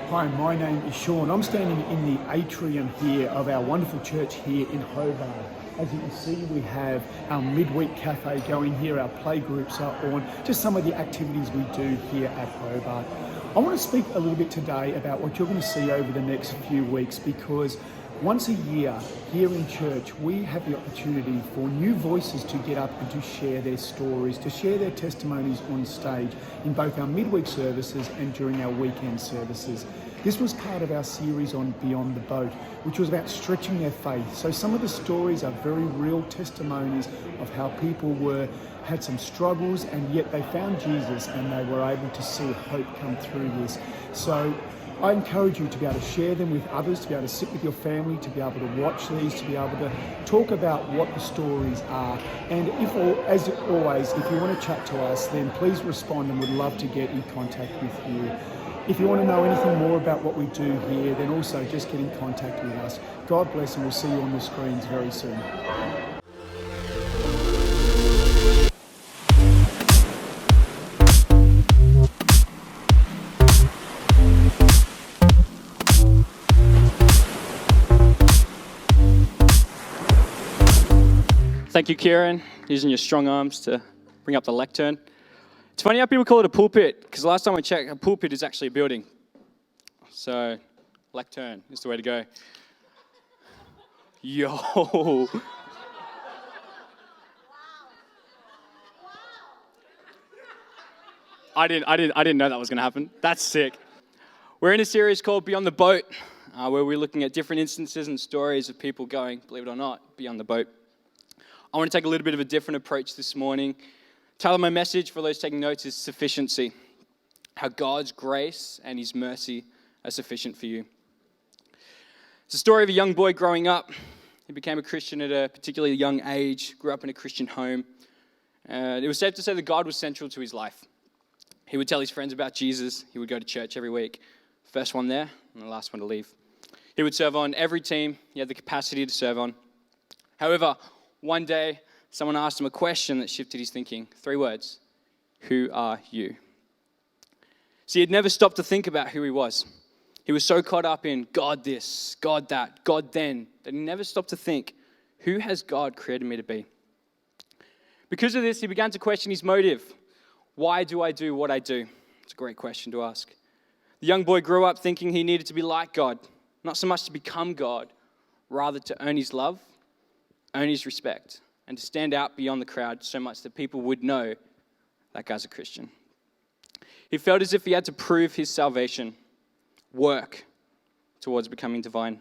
Hi, my name is Sean. I'm standing in the atrium here of our wonderful church here in Hobart. As you can see, we have our midweek cafe going here, our play groups are on, just some of the activities we do here at Hobart. I want to speak a little bit today about what you're going to see over the next few weeks, because once a year here in church, we have the opportunity for new voices to get up and to share their stories, to share their testimonies on stage in both our midweek services and during our weekend services. This was part of our series on Beyond the Boat, which was about stretching their faith. So some of the stories are very real testimonies of how people had some struggles and yet they found Jesus and they were able to see hope come through this. So I encourage you to be able to share them with others, to be able to sit with your family, to be able to watch these, to be able to talk about what the stories are. And as always, if you want to chat to us, then please respond and we'd love to get in contact with you. If you want to know anything more about what we do here, then also just get in contact with us. God bless, and we'll see you on the screens very soon. Thank you, Kieran, using your strong arms to bring up the lectern. It's funny how people call it a pulpit, because last time I checked, a pulpit is actually a building. So, lectern is the way to go. Yo. I didn't know that was going to happen. That's sick. We're in a series called Beyond the Boat, where we're looking at different instances and stories of people going, believe it or not, beyond the boat. I want to take a little bit of a different approach this morning. Title of my message for those taking notes is Sufficiency. How God's grace and His mercy are sufficient for you. It's a story of a young boy growing up. He became a Christian at a particularly young age, grew up in a Christian home. It was safe to say that God was central to his life. He would tell his friends about Jesus. He would go to church every week. First one there and the last one to leave. He would serve on every team he had the capacity to serve on. However, one day, someone asked him a question that shifted his thinking. 3 words. Who are you? See, he'd never stopped to think about who he was. He was so caught up in God this, God that, God then, that he never stopped to think, who has God created me to be? Because of this, he began to question his motive. Why do I do what I do? It's a great question to ask. The young boy grew up thinking he needed to be like God, not so much to become God, rather to earn his love, earn his respect, and to stand out beyond the crowd so much that people would know that guy's a Christian. He felt as if he had to prove his salvation, work towards becoming divine.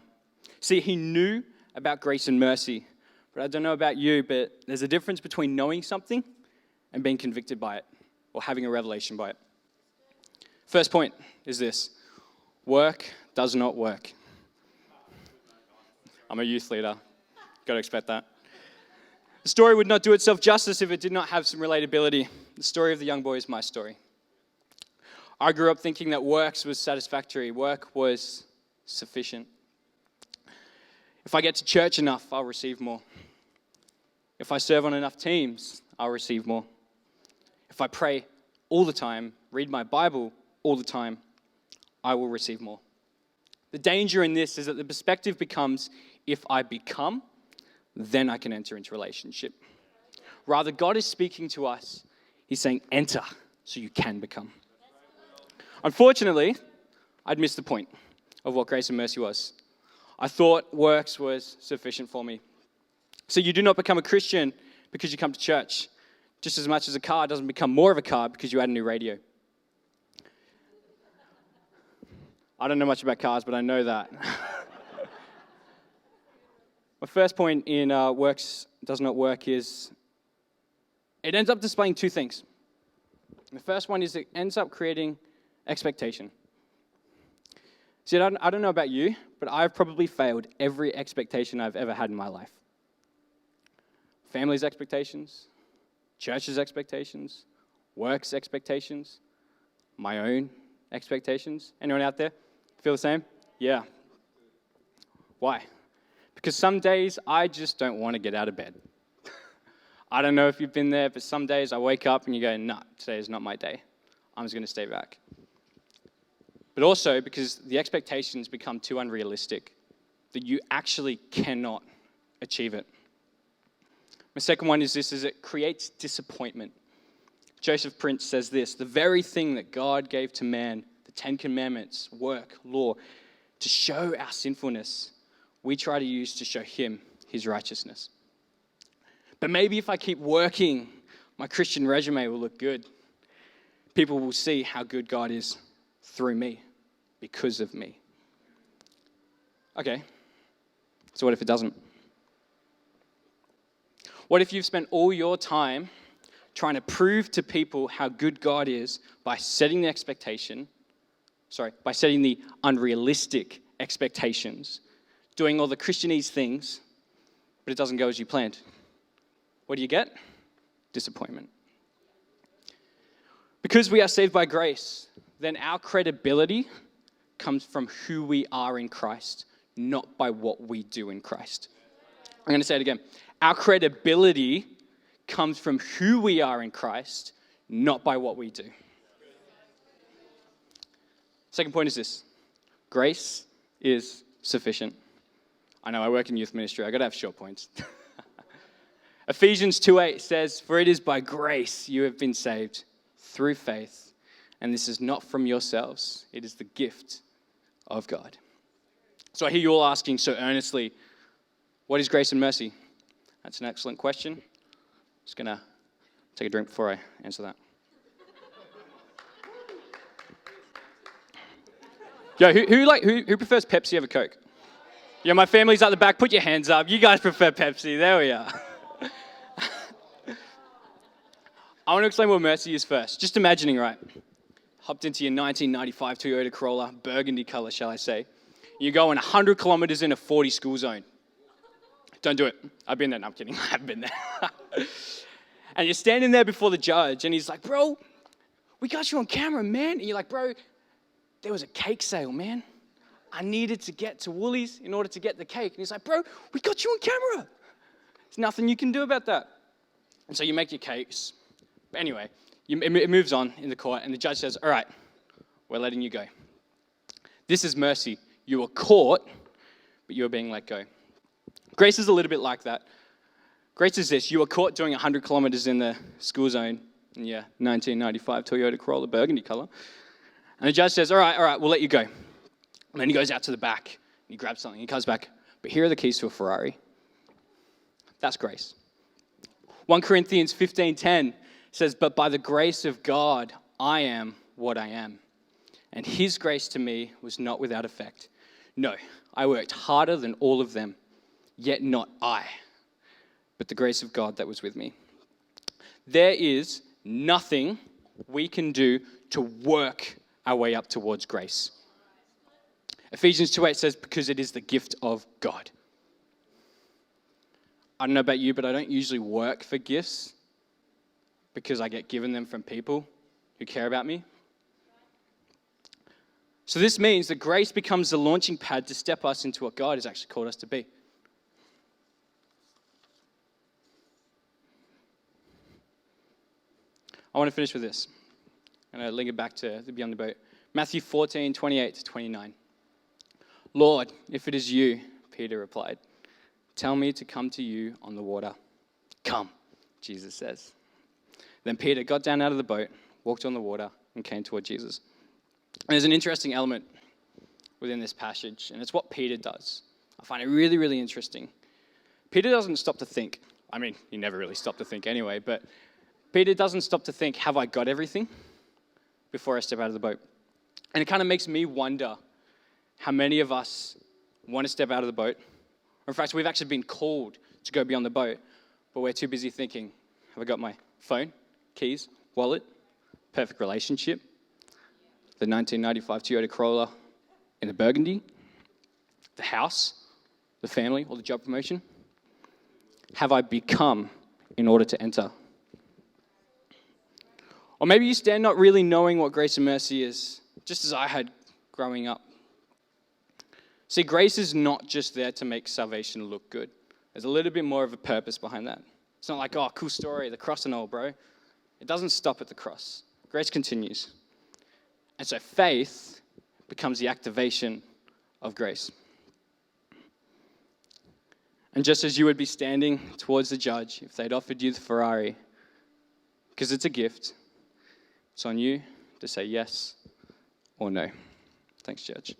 See, he knew about grace and mercy, but I don't know about you, but there's a difference between knowing something and being convicted by it, or having a revelation by it. First point is this: work does not work. I'm a youth leader. Got to expect that. The story would not do itself justice if it did not have some relatability. The story of the young boy is my story. I grew up thinking that works was satisfactory. Work was sufficient. If I get to church enough, I'll receive more. If I serve on enough teams, I'll receive more. If I pray all the time, read my Bible all the time, I will receive more. The danger in this is that the perspective becomes, if I become, then I can enter into relationship. Rather, God is speaking to us. He's saying, enter so you can become. Unfortunately, I'd missed the point of what grace and mercy was. I thought works was sufficient for me. So you do not become a Christian because you come to church, just as much as a car doesn't become more of a car because you add a new radio. I don't know much about cars, but I know that. My first point in works does not work is it ends up displaying 2 things. The first one is it ends up creating expectation. See, I don't know about you, but I've probably failed every expectation I've ever had in my life. Family's expectations, church's expectations, work's expectations, my own expectations. Anyone out there feel the same? Yeah. Why? Because some days I just don't want to get out of bed. I don't know if you've been there, but some days I wake up and you go, nah, today is not my day. I'm just going to stay back. but also because the expectations become too unrealistic that you actually cannot achieve it. My second one is this, is it creates disappointment. Joseph Prince says this, the very thing that God gave to man, the 10 Commandments, work, law, to show our sinfulness, we try to use to show him his righteousness. But maybe if I keep working, my Christian resume will look good. People will see how good God is through me, because of me. Okay, so what if it doesn't? What if you've spent all your time trying to prove to people how good God is by setting the unrealistic expectations, doing all the Christianese things, but it doesn't go as you planned? What do you get? Disappointment. Because we are saved by grace, then our credibility comes from who we are in Christ, not by what we do in Christ. I'm going to say it again. Our credibility comes from who we are in Christ, not by what we do. Second point is this. Grace is sufficient. I know I work in youth ministry. I got to have short points. Ephesians 2:8 says, "For it is by grace you have been saved through faith, and this is not from yourselves. It is the gift of God." So I hear you all asking so earnestly, what is grace and mercy? That's an excellent question. Just going to take a drink before I answer that. Yo, who prefers Pepsi over Coke? Yeah, my family's at the back. Put your hands up. You guys prefer Pepsi. There we are. I want to explain what mercy is first. Just imagining, right? Hopped into your 1995 Toyota Corolla, burgundy color, shall I say. You're going 100 kilometers in a 40 school zone. Don't do it. I've been there. No, I'm kidding. I haven't been there. And you're standing there before the judge, and he's like, "Bro, we got you on camera, man." And you're like, "Bro, there was a cake sale, man. I needed to get to Woolies in order to get the cake." And he's like, "Bro, we got you on camera. There's nothing you can do about that." And so you make your cakes. But anyway, it moves on in the court, and the judge says, "All right, we're letting you go. This is mercy. You were caught, but you were being let go." Grace is a little bit like that. Grace is this. You were caught doing 100 kilometers in the school zone in your 1995 Toyota Corolla burgundy color. And the judge says, all right, we'll let you go. And then he goes out to the back, and he grabs something. He comes back, "But here are the keys to a Ferrari." That's grace. 1 Corinthians 15:10 says, "But by the grace of God, I am what I am. And his grace to me was not without effect. No, I worked harder than all of them, yet not I, but the grace of God that was with me." There is nothing we can do to work our way up towards grace. Ephesians 2:8 says, "Because it is the gift of God." I don't know about you, but I don't usually work for gifts because I get given them from people who care about me. So this means that grace becomes the launching pad to step us into what God has actually called us to be. I want to finish with this. I'm going to link it back to the Beyond the Boat. Matthew 14:28-29. "Lord, if it is you," Peter replied, "tell me to come to you on the water." "Come," Jesus says. Then Peter got down out of the boat, walked on the water, and came toward Jesus. And there's an interesting element within this passage, and it's what Peter does. I find it really, really interesting. Peter doesn't stop to think. I mean, he never really stopped to think anyway, but Peter doesn't stop to think, have I got everything before I step out of the boat? And it kind of makes me wonder how many of us want to step out of the boat. Or in fact, we've actually been called to go beyond the boat, but we're too busy thinking, have I got my phone, keys, wallet, perfect relationship, the 1995 Toyota Corolla in the burgundy, the house, the family, or the job promotion? Have I become in order to enter? Or maybe you stand not really knowing what grace and mercy is, just as I had growing up. See, grace is not just there to make salvation look good. There's a little bit more of a purpose behind that. It's not like, "Oh, cool story, the cross and all, bro." It doesn't stop at the cross. Grace continues. And so faith becomes the activation of grace. And just as you would be standing towards the judge if they'd offered you the Ferrari, because it's a gift, it's on you to say yes or no. Thanks, church.